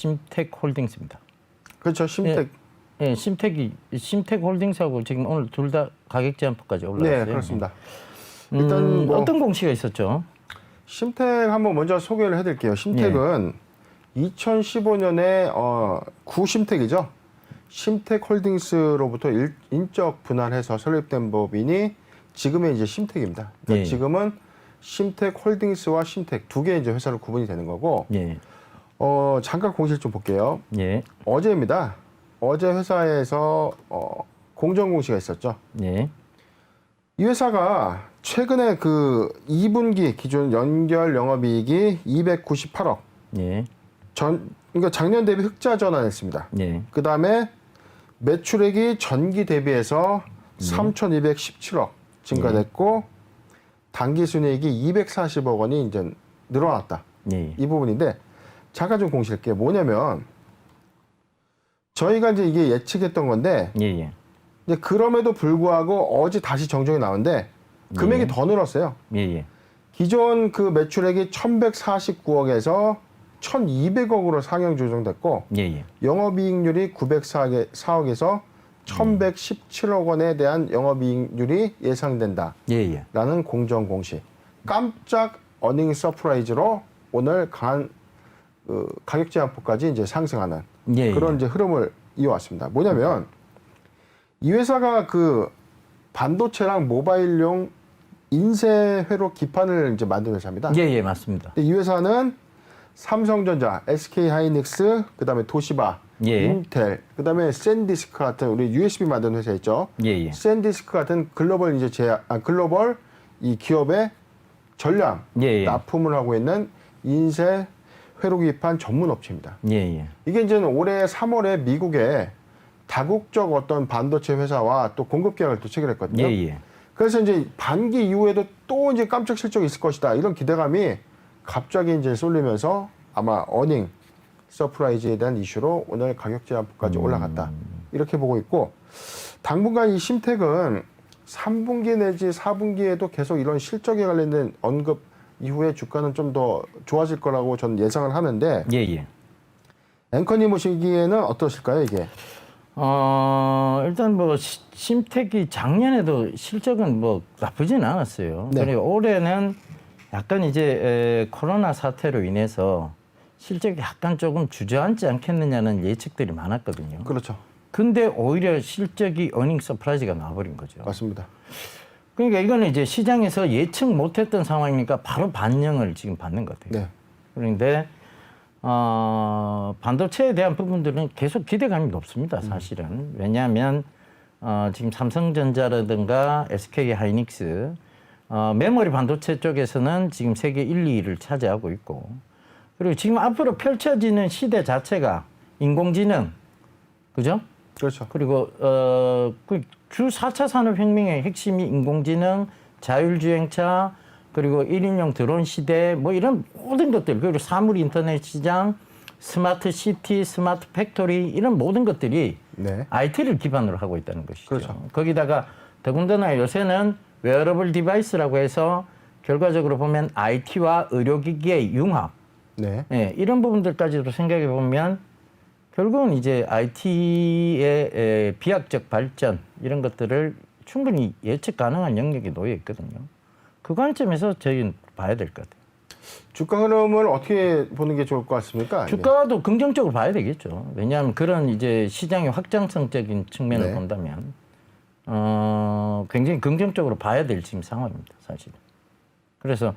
심텍홀딩스입니다. 그렇죠. 심텍. 예, 심텍홀딩스하고 지금 오늘 둘 다 가격 제한폭까지 올라왔어요. 네, 그렇습니다. 일단 뭐 어떤 공시가 있었죠? 심텍 한번 먼저 소개를 해드릴게요. 심텍은 2015년에 구심텍이죠. 심텍홀딩스로부터 인적 분할해서 설립된 법인이 지금의 이제 심텍입니다. 그러니까 지금은 심텍홀딩스와 심텍 두 개의 이제 회사로 구분이 되는 거고. 잠깐 공시를 좀 볼게요. 어제입니다. 어제 회사에서 공정 공시가 있었죠. 이 회사가 최근에 그 2분기 기준 연결 영업이익이 298억. 그러니까 작년 대비 흑자 전환했습니다. 그 다음에 매출액이 전기 대비해서 3,217억 증가됐고 당기순이익이 240억 원이 이제 늘어났다. 이 부분인데 잠깐 좀 공시할게요. 뭐냐면 저희가 이제 이게 예측했던 건데 이제 그럼에도 불구하고 어제 다시 정정이 나오는데 금액이 더 늘었어요. 기존 그 매출액이 1,149억에서 1,200억으로 상향 조정됐고 영업이익률이 904억에서 1,117억 원에 대한 영업이익률이 예상된다라는 공정 공시. 깜짝 어닝 서프라이즈로 오늘 강한 가격 제한폭까지 이제 상승하는 그런 이제 흐름을 이어왔습니다. 뭐냐면 이 회사가 그 반도체랑 모바일용 인쇄 회로 기판을 이제 만드는 회사입니다. 맞습니다. 이 회사는 삼성전자, SK하이닉스, 그다음에 도시바, 인텔, 그다음에 샌디스크 같은 우리 USB 만드는 회사 있죠. 샌디스크 같은 글로벌 이제 글로벌 이 기업의 전량 납품을 하고 있는 인쇄 회로 기판 전문 업체입니다. 이게 이제 올해 3월에 미국에 다국적 어떤 반도체 회사와 또 공급 계약을 또 체결했거든요. 그래서 이제 반기 이후에도 또 이제 깜짝 실적이 있을 것이다. 이런 기대감이 갑자기 이제 쏠리면서 아마 어닝 서프라이즈에 대한 이슈로 오늘 가격 제한폭까지 올라갔다. 이렇게 보고 있고 당분간 이 심텍은 3분기 내지 4분기에도 계속 이런 실적에 관련된 언급 이후에 주가는 좀 더 좋아질 거라고 저는 예상을 하는데 앵커님 보시기에는 어떠실까요, 이게? 일단 뭐 심텍이 작년에도 실적은 뭐 나쁘진 않았어요. 그리고 올해는 약간 이제 코로나 사태로 인해서 실적이 약간 조금 주저앉지 않겠느냐는 예측들이 많았거든요. 그렇죠. 근데 오히려 실적이 어닝 서프라이즈가 나와버린 거죠. 맞습니다. 그러니까 이거는 이제 시장에서 예측 못했던 상황이니까 바로 반영을 지금 받는 것 같아요. 그런데 반도체에 대한 부분들은 계속 기대감이 높습니다, 사실은. 왜냐하면 지금 삼성전자라든가 SK하이닉스 메모리 반도체 쪽에서는 지금 세계 1, 2위를 차지하고 있고 그리고 지금 앞으로 펼쳐지는 시대 자체가 인공지능, 그죠? 그렇죠. 그리고 주 4차 산업혁명의 핵심이 인공지능, 자율주행차, 그리고 1인용 드론 시대 뭐 이런 모든 것들 그리고 사물 인터넷 시장, 스마트 시티, 스마트 팩토리 이런 모든 것들이 IT를 기반으로 하고 있다는 것이죠. 그렇죠. 거기다가 더군다나 요새는 웨어러블 디바이스라고 해서 결과적으로 보면 IT와 의료기기의 융합 이런 부분들까지도 생각해 보면 결국은 이제 IT의 비약적 발전 이런 것들을 충분히 예측 가능한 영역에 놓여 있거든요. 그 관점에서 저희는 봐야 될 것 같아요. 주가 흐름을 어떻게 보는 게 좋을 것 같습니까? 주가도 긍정적으로 봐야 되겠죠. 왜냐하면 그런 이제 시장의 확장성적인 측면을 본다면 굉장히 긍정적으로 봐야 될 지금 상황입니다, 사실은. 그래서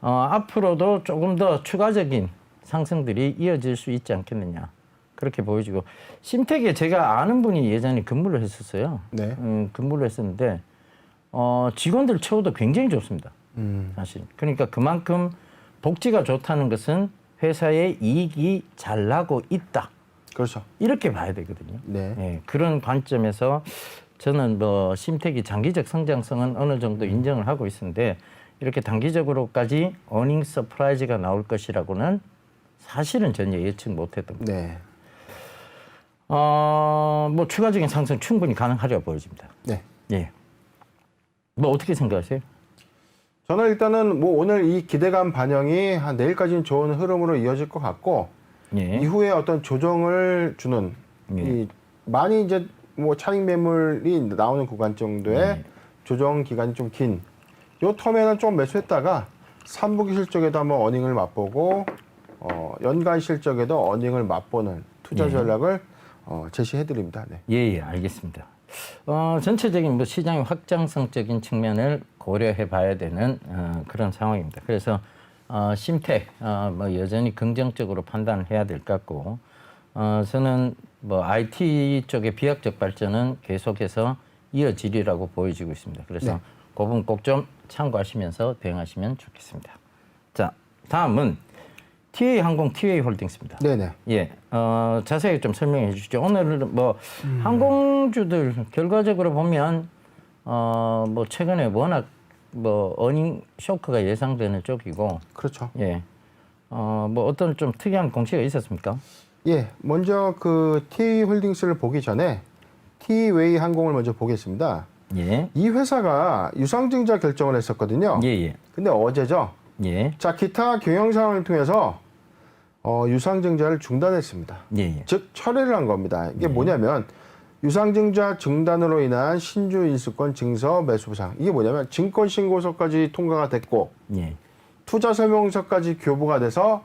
앞으로도 조금 더 추가적인 상승들이 이어질 수 있지 않겠느냐. 그렇게 보여지고 심텍에 제가 아는 분이 예전에 근무를 했었어요. 근무를 했었는데 직원들 처우도 굉장히 좋습니다. 사실. 그러니까 그만큼 복지가 좋다는 것은 회사의 이익이 잘 나고 있다. 그렇죠. 이렇게 봐야 되거든요. 그런 관점에서 저는 뭐 심텍이 장기적 성장성은 어느 정도 인정을 하고 있는데 이렇게 단기적으로까지 어닝 서프라이즈가 나올 것이라고는 사실은 전혀 예측 못했던 겁니다. 뭐 추가적인 상승 충분히 가능하리라고 보여집니다. 뭐 어떻게 생각하세요? 저는 일단은 뭐 오늘 이 기대감 반영이 한 내일까지는 좋은 흐름으로 이어질 것 같고 예. 이후에 어떤 조정을 주는 예. 이 많이 이제 뭐 차익 매물이 나오는 구간 정도의 예. 조정 기간이 좀 긴 요 텀에는 좀 매수했다가 3분기 실적에도 한번 어닝을 맛보고 연간 실적에도 어닝을 맛보는 투자 전략을 제시해 드립니다. 네. 예, 알겠습니다. 전체적인 뭐 시장의 확장성적인 측면을 고려해 봐야 되는 그런 상황입니다. 그래서 심택 뭐 여전히 긍정적으로 판단을 해야 될 것 같고 저는 뭐 IT 쪽의 비약적 발전은 계속해서 이어지리라고 보여지고 있습니다. 그래서 네. 그 부분 꼭 좀 참고하시면서 대응하시면 좋겠습니다. 자, 다음은 TA항공, TA홀딩스입니다. 네네. 예, 자세히 좀 설명해 주시죠. 오늘은 뭐 항공주들 결과적으로 보면 뭐 최근에 워낙 뭐 어닝 쇼크가 예상되는 쪽이고, 그렇죠. 예, 뭐 어떤 좀 특이한 공시가 있었습니까? 예, 먼저 그 T홀딩스를 보기 전에 T웨이 항공을 먼저 보겠습니다. 예, 이 회사가 유상증자 결정을 했었거든요. 예, 예, 근데 어제죠. 예, 자, 기타 경영 상황을 통해서 유상증자를 중단했습니다. 예, 예, 즉 철회를 한 겁니다. 이게 뭐냐면 유상증자 중단으로 인한 신주 인수권 증서 매수 보상. 이게 뭐냐면 증권 신고서까지 통과가 됐고 예, 투자 설명서까지 교부가 돼서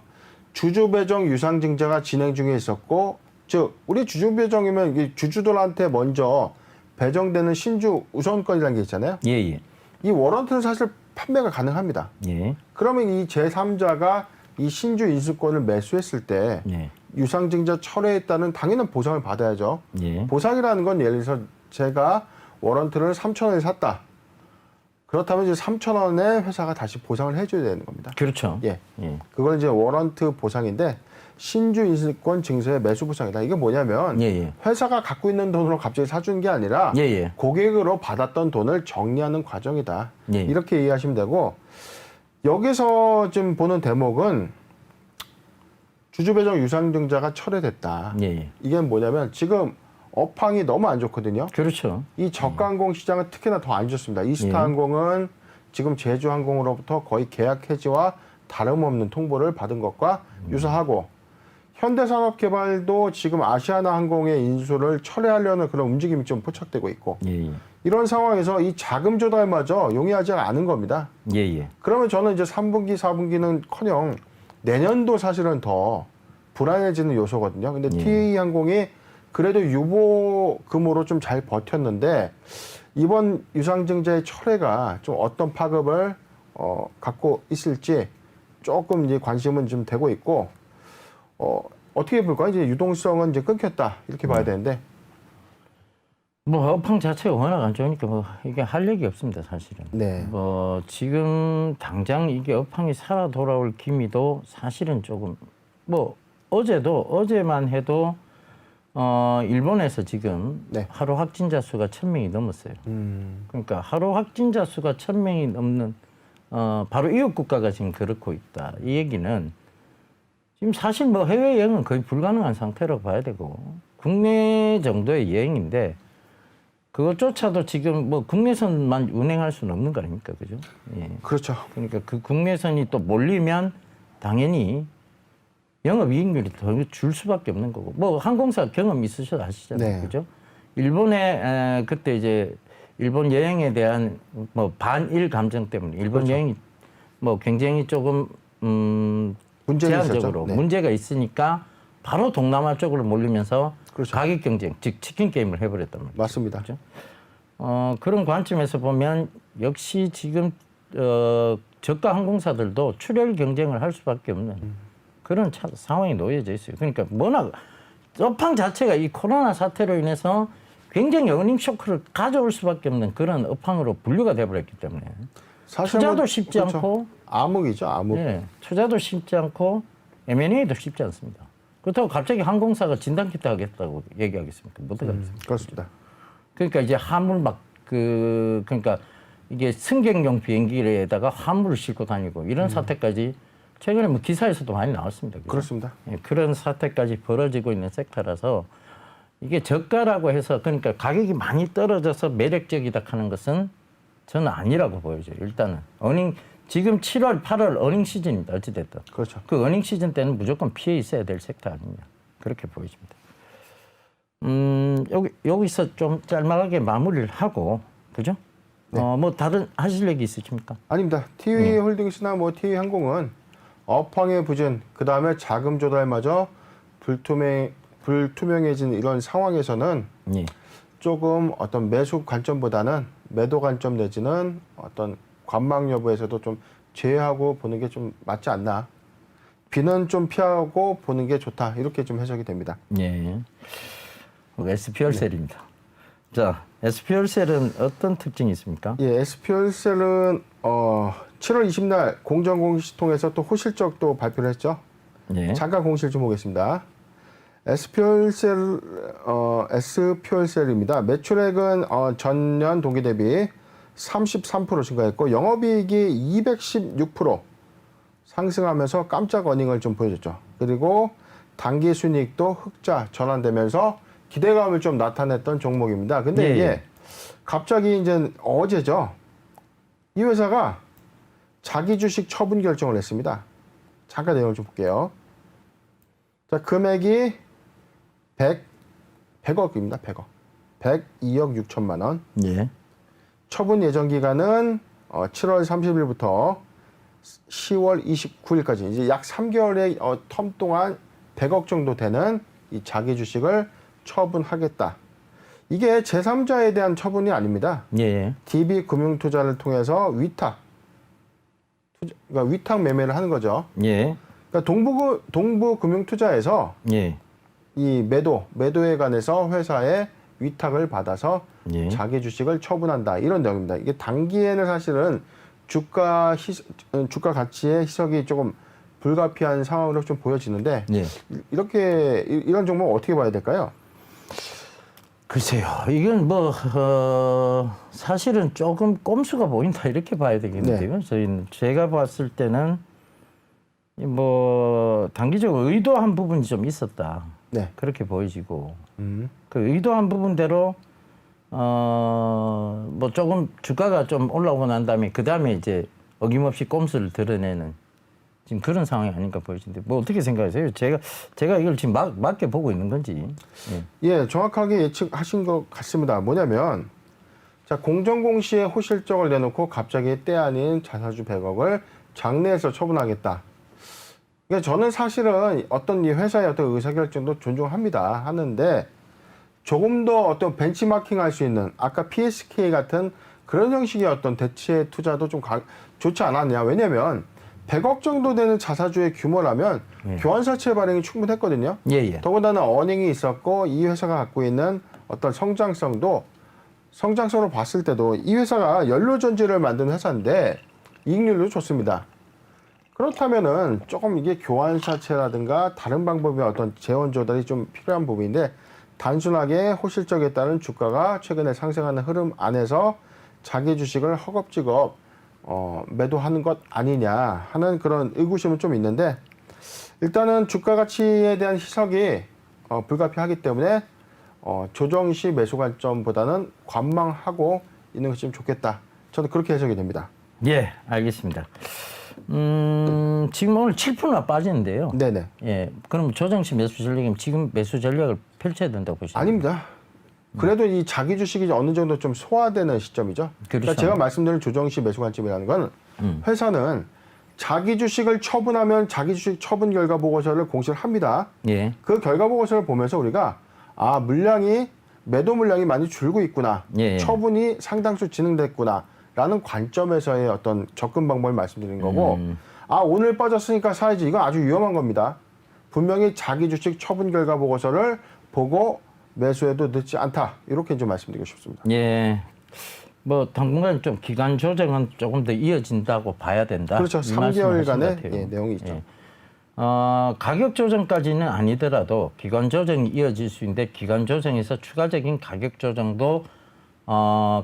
주주 배정 유상증자가 진행 중에 있었고, 즉 우리 주주 배정이면 이게 주주들한테 먼저 배정되는 신주 우선권이라는 게 있잖아요. 예, 예, 이 워런트는 사실 판매가 가능합니다. 예, 그러면 이 제3자가 이 신주 인수권을 매수했을 때 예, 유상증자 철회했다는 당연한 보상을 받아야죠. 예, 보상이라는 건 예를 들어서 제가 워런트를 3,000원에 샀다. 그렇다면 이제 3,000원에 회사가 다시 보상을 해줘야 되는 겁니다. 그렇죠. 예. 예, 그건 이제 워런트 보상인데 신주 인수권 증서의 매수 보상이다. 이게 뭐냐면 예, 예, 회사가 갖고 있는 돈으로 갑자기 사준 게 아니라 예, 예, 고객으로 받았던 돈을 정리하는 과정이다. 예. 이렇게 이해하시면 되고, 여기서 지금 보는 대목은 주주배정 유상증자가 철회됐다. 예, 예. 이게 뭐냐면 지금 업황이 너무 안 좋거든요. 그렇죠. 이 저가항공 시장은 특히나 더 안 좋습니다. 이스타항공은 지금 제주항공으로부터 거의 계약 해지와 다름없는 통보를 받은 것과 유사하고, 현대산업개발도 지금 아시아나항공의 인수를 철회하려는 그런 움직임이 좀 포착되고 있고, 예, 예, 이런 상황에서 이 자금 조달마저 용이하지 않은 겁니다. 예, 예, 그러면 저는 이제 3분기, 4분기는커녕 내년도 사실은 더 불안해지는 요소거든요. 근데 예. TA항공이 그래도 유보금으로 좀 잘 버텼는데 이번 유상증자의 철회가 좀 어떤 파급을 갖고 있을지 조금 이제 관심은 좀 되고 있고, 어떻게 볼까요? 이제 유동성은 이제 끊겼다 이렇게 봐야 되는데. 뭐 업황 자체가 워낙 안 좋으니까 뭐 이게 할 얘기 없습니다, 사실은. 네. 뭐 지금 당장 이게 업황이 살아 돌아올 기미도 사실은 조금, 뭐 어제만 해도 일본에서 지금 네. 하루 확진자 수가 1,000명이 넘었어요. 그러니까 하루 확진자 수가 1,000명이 넘는 바로 이웃 국가가 지금 그렇고 있다. 이 얘기는 지금 사실 뭐 해외 여행은 거의 불가능한 상태라고 봐야 되고, 국내 정도의 여행인데 그것조차도 지금 뭐 국내선만 운행할 수는 없는 거 아닙니까, 그죠? 예. 그렇죠. 그러니까 그 국내선이 또 몰리면 당연히 영업이익률이 더 줄 수밖에 없는 거고, 뭐 항공사 경험 있으셔도 아시잖아요, 네. 그죠? 일본에 그때 이제 일본 여행에 대한 뭐 반일 감정 때문에 일본 그렇죠. 여행이 뭐 굉장히 조금 문제가 제한적으로 있었죠. 네. 문제가 있으니까 바로 동남아 쪽으로 몰리면서 그렇죠. 가격 경쟁, 즉 치킨 게임을 해버렸단 말이죠. 맞습니다. 그렇죠? 그런 관점에서 보면 역시 지금 저가 항공사들도 출혈 경쟁을 할 수밖에 없는 그런 상황이 놓여져 있어요. 그러니까 워낙 업황 자체가 이 코로나 사태로 인해서 굉장히 어닝 쇼크를 가져올 수밖에 없는 그런 업황으로 분류가 돼버렸기 때문에 사실 투자도 뭐, 쉽지 그렇죠. 않고, 암흑이죠, 암흑. 네, 투자도 쉽지 않고 M&A도 쉽지 않습니다. 그렇다고 갑자기 항공사가 진단키트 하겠다고 얘기하겠습니까? 못 하겠습니까? 그렇습니다. 그러니까 이제 화물 막 그러니까 이게 승객용 비행기에다가 화물을 싣고 다니고 이런 사태까지 최근에 뭐 기사에서도 많이 나왔습니다. 그죠? 그렇습니다. 예, 그런 사태까지 벌어지고 있는 섹터라서 이게 저가라고 해서 그러니까 가격이 많이 떨어져서 매력적이다 하는 것은 저는 아니라고 보여져요. 일단은 어닝 지금 7월, 8월 어닝 시즌입니다. 어찌됐든. 그렇죠. 그 어닝 시즌 때는 무조건 피해 있어야 될 섹터 아니냐. 그렇게 보여집니다. 여기서 좀 짤막하게 마무리를 하고, 그죠? 네. 뭐 다른 하실 얘기 있으십니까? 아닙니다. TV 홀딩스나 뭐 TV 항공은 업황의 부진, 그 다음에 자금 조달마저 불투명해진 이런 상황에서는 예. 조금 어떤 매수 관점보다는 매도 관점 내지는 어떤 관망 여부에서도 좀 제외하고 보는 게 좀 맞지 않나. 비는 좀 피하고 보는 게 좋다. 이렇게 좀 해석이 됩니다. 예. SP열셀입니다. 자, SP열셀은 어떤 특징이 있습니까? 예, SP열셀은 7월 20날 공정공시 통해서 또 호실적도 발표를 했죠. 예. 잠깐 공시를 좀 보겠습니다. SP열셀입니다. 매출액은 전년 동기 대비 33% 증가했고 영업이익이 216% 상승하면서 깜짝 어닝을 좀 보여줬죠. 그리고 당기순이익도 흑자 전환되면서 기대감을 좀 나타냈던 종목입니다. 근데 예, 이게 예. 갑자기 이제 어제죠. 이 회사가 자기 주식 처분 결정을 했습니다. 잠깐 내용을 좀 볼게요. 자, 금액이 100억입니다. 100억. 102억 6천만 원. 예. 처분 예정 기간은 7월 30일부터 10월 29일까지 이제 약 3개월의 텀 동안 100억 정도 되는 이 자기 주식을 처분하겠다. 이게 제3자에 대한 처분이 아닙니다. 예. DB 금융투자를 통해서 그러니까 위탁 매매를 하는 거죠. 예. 그러니까 동부금융투자에서 예. 이 매도에 관해서 회사에 위탁을 받아서 예. 자기 주식을 처분한다. 이런 내용입니다. 이게 단기에는 사실은 주가 가치의 희석이 조금 불가피한 상황으로 좀 보여지는데 예. 이런 종목 어떻게 봐야 될까요? 글쎄요. 이건 사실은 조금 꼼수가 보인다 이렇게 봐야 되겠는데요. 저희는 제가 봤을 때는 단기적으로 의도한 부분이 좀 있었다. 네. 그렇게 보여지고 그 의도한 부분대로 조금 주가가 좀 올라오고 난 다음에 그 다음에 이제 어김없이 꼼수를 드러내는 지금 그런 상황이 아닌가 보여지는데 어떻게 생각하세요? 제가 이걸 지금 맞게 보고 있는 건지. 예, 정확하게 예측하신 것 같습니다. 뭐냐면 자, 공정공시에 호실적을 내놓고 갑자기 때 아닌 자사주 100억을 장내에서 처분하겠다. 그러니까 저는 사실은 어떤 이 회사의 어떤 의사결정도 존중합니다. 하는데 조금 더 어떤 벤치마킹 할 수 있는 아까 PSK 같은 그런 형식의 어떤 대체 투자도 좀 좋지 않았냐. 왜냐면 100억 정도 되는 자사주의 규모라면 교환사채 발행이 충분했거든요. 예. 더군다나 어닝이 있었고 이 회사가 갖고 있는 어떤 성장성으로 봤을 때도 이 회사가 연료전지를 만든 회사인데 이익률도 좋습니다. 그렇다면은 조금 이게 교환사채라든가 다른 방법의 어떤 재원 조달이 좀 필요한 부분인데 단순하게 호실적에 따른 주가가 최근에 상승하는 흐름 안에서 자기 주식을 허겁지겁 매도하는 것 아니냐 하는 그런 의구심은 좀 있는데 일단은 주가 가치에 대한 희석이 불가피하기 때문에 조정 시 매수 관점보다는 관망하고 있는 것이 좀 좋겠다. 저는 그렇게 해석이 됩니다. 예, 알겠습니다. 지금 오늘 7%나 빠지는데요. 네네. 예, 그럼 조정 시 매수 전략이면 지금 매수 전략을 펼쳐야 된다고 보시나요? 아닙니다. 그래도 이 자기 주식이 어느 정도 좀 소화되는 시점이죠. 그렇죠. 그러니까 제가 말씀드린 조정 시 매수 관점이라는 건 회사는 자기 주식을 처분하면 자기 주식 처분 결과 보고서를 공시를 합니다. 예. 그 결과 보고서를 보면서 우리가 매도 물량이 많이 줄고 있구나. 예. 처분이 상당수 진행됐구나. 라는 관점에서의 어떤 접근 방법을 말씀드린 거고 오늘 빠졌으니까 사야지. 이건 아주 위험한 겁니다. 분명히 자기 주식 처분 결과 보고서를 보고 매수해도 늦지 않다. 이렇게 좀 말씀드리고 싶습니다. 예. 당분간 좀 기간 조정은 조금 더 이어진다고 봐야 된다. 그렇죠. 이 말씀하신 것 3개월간의 같아요. 내용이 있죠. 예. 가격 조정까지는 아니더라도 기간 조정이 이어질 수 있는데 기간 조정에서 추가적인 가격 조정도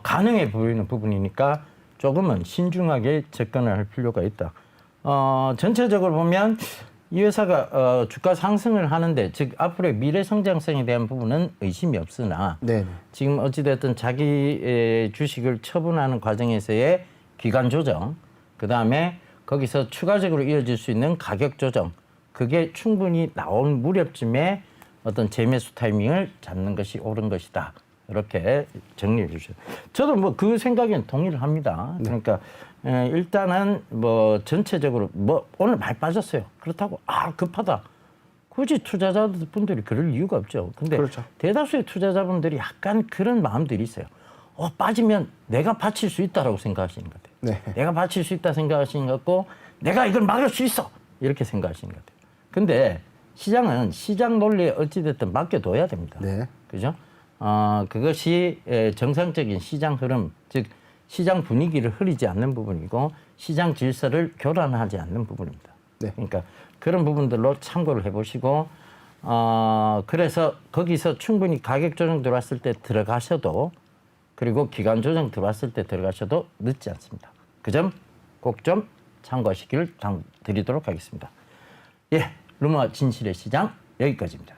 가능해 보이는 부분이니까 조금은 신중하게 접근을 할 필요가 있다. 전체적으로 보면 이 회사가 주가 상승을 하는데 즉 앞으로의 미래 성장성에 대한 부분은 의심이 없으나 네. 지금 어찌됐든 자기 주식을 처분하는 과정에서의 기간 조정 그다음에 거기서 추가적으로 이어질 수 있는 가격 조정, 그게 충분히 나온 무렵쯤에 어떤 재매수 타이밍을 잡는 것이 옳은 것이다. 이렇게 정리해 주셔요. 저도 뭐 그 생각엔 동의를 합니다. 그러니까 일단은 뭐 전체적으로 뭐 오늘 많이 빠졌어요. 그렇다고 급하다. 굳이 투자자분들이 그럴 이유가 없죠. 근데 그렇죠. 대다수의 투자자분들이 약간 그런 마음들이 있어요. 빠지면 내가 바칠 수 있다라고 생각하시는 것 같아요. 네. 내가 바칠 수 있다 생각하시는 것 같고 내가 이걸 막을 수 있어 이렇게 생각하시는 것 같아요. 근데 시장은 시장 논리에 어찌됐든 맡겨둬야 됩니다. 네. 그죠? 그것이 정상적인 시장 흐름, 즉 시장 분위기를 흐리지 않는 부분이고 시장 질서를 교란하지 않는 부분입니다. 네. 그러니까 그런 부분들로 참고를 해보시고 그래서 거기서 충분히 가격 조정 들어왔을 때 들어가셔도 그리고 기간 조정 들어왔을 때 들어가셔도 늦지 않습니다. 그 점 꼭 좀 참고하시기를 드리도록 하겠습니다. 예, 루마 진실의 시장 여기까지입니다.